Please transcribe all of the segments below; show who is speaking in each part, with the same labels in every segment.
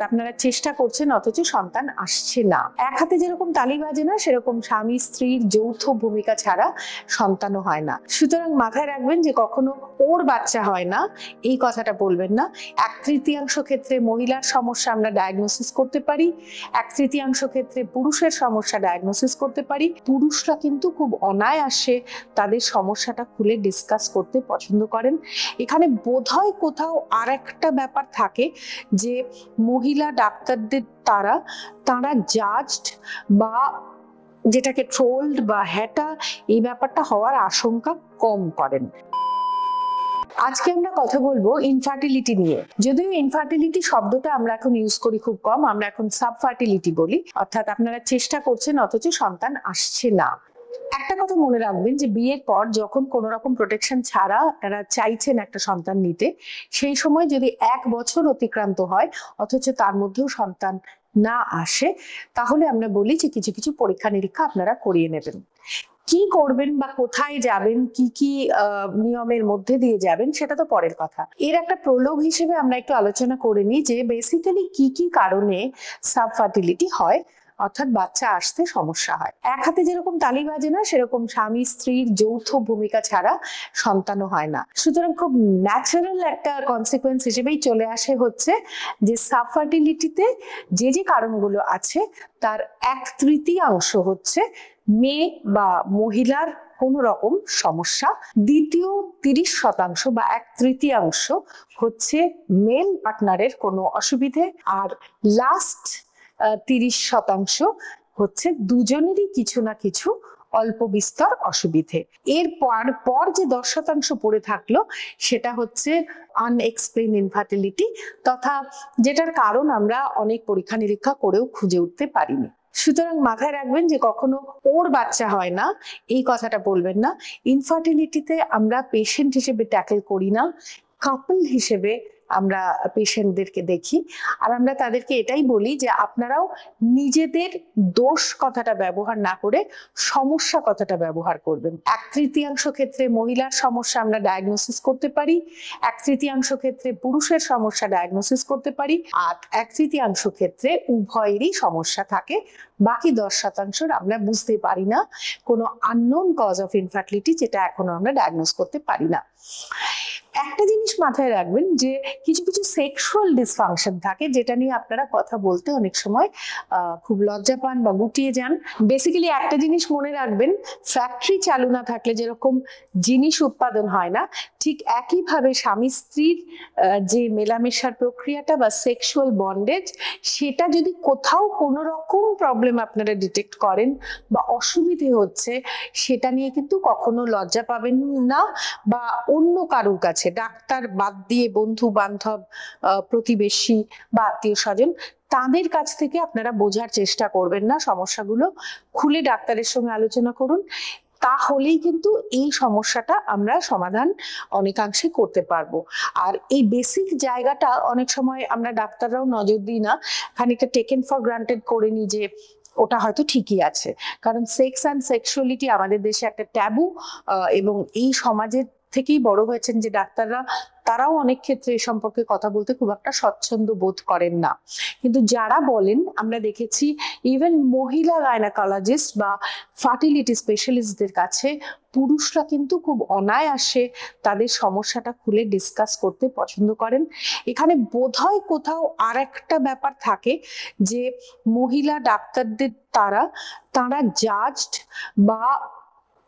Speaker 1: আপনারা চেষ্টা করছেন অথচ সন্তান আসছে না। এক হাতে যেরকম তালি বাজে না, সেরকম স্বামী স্ত্রীর যৌথ ভূমিকা ছাড়া সন্তানও হয় না। সুতরাং মাথায় রাখবেন যে কখনো ওর বাচ্চা হয় না এই কথাটা বলবেন না। 1/3 ক্ষেত্রে মহিলার সমস্যা আমরা ডায়াগনোসিস করতে পারি, 1/3 ক্ষেত্রে পুরুষের সমস্যা ডায়াগনোসিস করতে পারি। পুরুষরা কিন্তু খুব অনায়াসে তাদের সমস্যাটা খুলে ডিসকাস করতে পছন্দ করেন। এখানে বোধহয় কোথাও আর একটা ব্যাপার থাকে যে মহিলা ডাক্তারদের তারা জাজড বা যেটাকে ট্রোলড বা হ্যাটা, এই ব্যাপারটা হওয়ার আশঙ্কা কম করেন। আজকে আমরা কথা বলবো ইনফার্টিলিটি নিয়ে। যদিও ইনফার্টিলিটি শব্দটা আমরা এখন ইউজ করি খুব কম, আমরা এখন সাবফার্টিলিটি বলি, অর্থাৎ আপনারা চেষ্টা করছেন অথচ সন্তান আসছে না। একটা কথা মনে রাখবেন যে বিয়ের পর যখন কোনো রকম প্রোটেকশন ছাড়া আপনারা চাইছেন একটা সন্তান নিতে, সেই সময় যদি 1 বছর অতিক্রান্ত হয় অথচ তার মধ্যেও সন্তান না আসে, তাহলে আমরা বলি যে কিছু কিছু পরীক্ষা নিরীক্ষা আপনারা করিয়ে নেবেন। কি করবেন বা কোথায় যাবেন, কি কি নিয়মের মধ্যে দিয়ে যাবেন, সেটা তো পরের কথা। এর একটা প্রলোভ হিসেবে আমরা একটু আলোচনা করে নিই যে বেসিক্যালি কি কি কারণে সাবফার্টিলিটি হয়, অর্থাৎ বাচ্চা আসতে সমস্যা হয়। এক হাতে যেরকম তালি বাজে না, সেরকম স্বামী স্ত্রীর যৌথ ভূমিকা ছাড়া সন্তানও হয় না। সুতরাং খুব ন্যাচারাল একটা কনসিকুয়েন্স হিসেবেই চলে আসে হচ্ছে যে সাবফার্টিলিটিতে যে যে কারণগুলো আছে তার 1/3 হচ্ছে মেয়ে বা মহিলার কোন রকম সমস্যা, দ্বিতীয় 30% বা 1/3 হচ্ছে মেল পার্টনারের কোনো অসুবিধে, আর লাস্ট 30% হচ্ছে দুজনেরই কিছু না কিছু অল্প বিস্তর অসুবিধে। এর পর যে 10% পড়ে থাকলো সেটা হচ্ছে আনএক্সপ্লেইন ইনফার্টিলিটি, তথা যেটার কারণ আমরা অনেক পরীক্ষা নিরীক্ষা করেও খুঁজে উঠতে পারিনি। সুতরাং মাথায় রাখবেন যে কখনো ওর বাচ্চা হয় না এই কথাটা বলবেন না। ইনফার্টিলিটিতে আমরা পেশেন্ট হিসেবে ট্যাকেল করি না, কাপল হিসেবে আমরা পেশেন্টদেরকে দেখি, আর আমরা তাদেরকে এটাই বলি যে আপনারাও নিজেদের দোষ কথাটা ব্যবহার না করে সমস্যা কথাটা ব্যবহার করবেন। 1/3 ক্ষেত্রে মহিলার সমস্যা আমরা ডায়াগনোসিস করতে পারি, 1/3 ক্ষেত্রে পুরুষের সমস্যা ডায়াগনোসিস করতে পারি, আর 1/3 ক্ষেত্রে উভয়েরই সমস্যা থাকে। বাকি 10% আমরা বুঝতে পারি না, কোনো আননোন কজ অফ ইনফার্টিলিটি, যেটা এখনো আমরা ডায়াগনোস করতে পারি না। একটা জিনিস মাথায় রাখবেন যে কিছু কিছু সেক্সুয়াল ডিসফাংশন থাকে যেটা নিয়ে আপনারা কথা বলতে অনেক সময় খুব লজ্জা পান বা গুটিয়ে যান। বেসিক্যালি একটা জিনিস মনে রাখবেন, ফ্যাক্টরি চালু না থাকলে যেরকম জিনিস উৎপাদন হয় না, ঠিক একইভাবে স্বামী স্ত্রীর যে মেলামেশার প্রক্রিয়াটা বা সেক্সুয়াল বন্ডেজ, সেটা যদি কোথাও কোনো রকম প্রবলেম আপনারা ডিটেক্ট করেন বা অসুবিধে হচ্ছে, সেটা নিয়ে কিন্তু কখনো লজ্জা পাবেন না, বা অন্য কারোর কাছে, ডাক্তার বাদ দিয়ে বন্ধু বান্ধব, প্রতিবেশী বা আত্মীয় স্বজন, তাদের কাছ থেকে আপনারা বোঝার চেষ্টা করবেন না সমস্যাগুলো। খুলে ডাক্তারের সঙ্গে আলোচনা করুন, তাহলেই কিন্তু এই সমস্যাটা আমরা সমাধান অনেকাংশে করতে পারবো। আর এই বেসিক জায়গাটা অনেক সময় আমরা ডাক্তাররাও নজর দিই না, খানিকটা টেকেন ফর গ্রান্টেড করে নিই যে ওটা হয়তো ঠিকই আছে। কারণ সেক্স অ্যান্ড সেক্সুয়ালিটি আমাদের দেশে একটা ট্যাবু, এবং এই সমাজের থেকেই বড় হয়েছেন যে ডাক্তাররা, তারাও অনেক ক্ষেত্রে এ সম্পর্কে কথা বলতে খুব একটা স্বচ্ছন্দ বোধ করেন না। কিন্তু যারা বলেন, আমরা দেখেছি ইভেন মহিলা গাইনোকোলজিস্ট বা ফার্টিলিটি স্পেশালিস্টদের কাছে পুরুষরা কিন্তু খুব অনায়াসে তাদের সমস্যাটা খুলে ডিসকাস করতে পছন্দ করেন। এখানে বোধহয় কোথাও আর একটা ব্যাপার থাকে যে মহিলা ডাক্তারদের তারা জাজড বা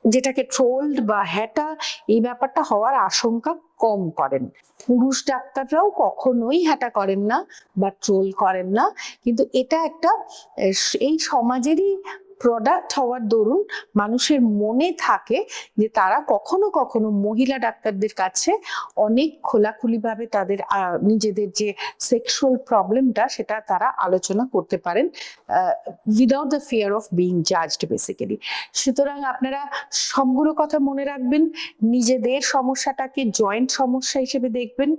Speaker 1: যেটাকে ট্রোলড বা হ্যাটা, এই ব্যাপারটা হওয়ার আশঙ্কা কম করেন। পুরুষ ডাক্তাররাও কখনোই হ্যাটা করেন না বা ট্রোল করেন না, কিন্তু এটা একটা এই সমাজেরই প্রোডাক্ট হওয়ার দরুন মানুষের মনে থাকে যে তারা কখনো কখনো মহিলা ডাক্তারদের কাছে অনেক খোলাখুলিভাবে তাদের নিজেদের যে সেক্সুয়াল প্রবলেমটা সেটা তারা আলোচনা করতে পারেন without the fear of being judged basically. সুতরাং আপনারা সবগুলো কথা মনে রাখবেন, নিজেদের সমস্যাটাকে জয়েন্ট সমস্যা হিসেবে দেখবেন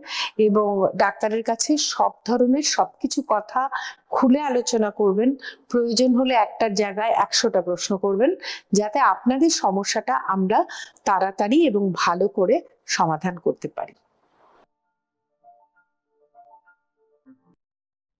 Speaker 1: এবং ডাক্তারের কাছে সব ধরনের সবকিছু কথা খুলে আলোচনা করবেন। প্রয়োজন হলে একটার জায়গায় 100টা প্রশ্ন করবেন, যাতে আপনাদের সমস্যাটা আমরা তাড়াতাড়ি এবং ভালো করে সমাধান করতে পারি।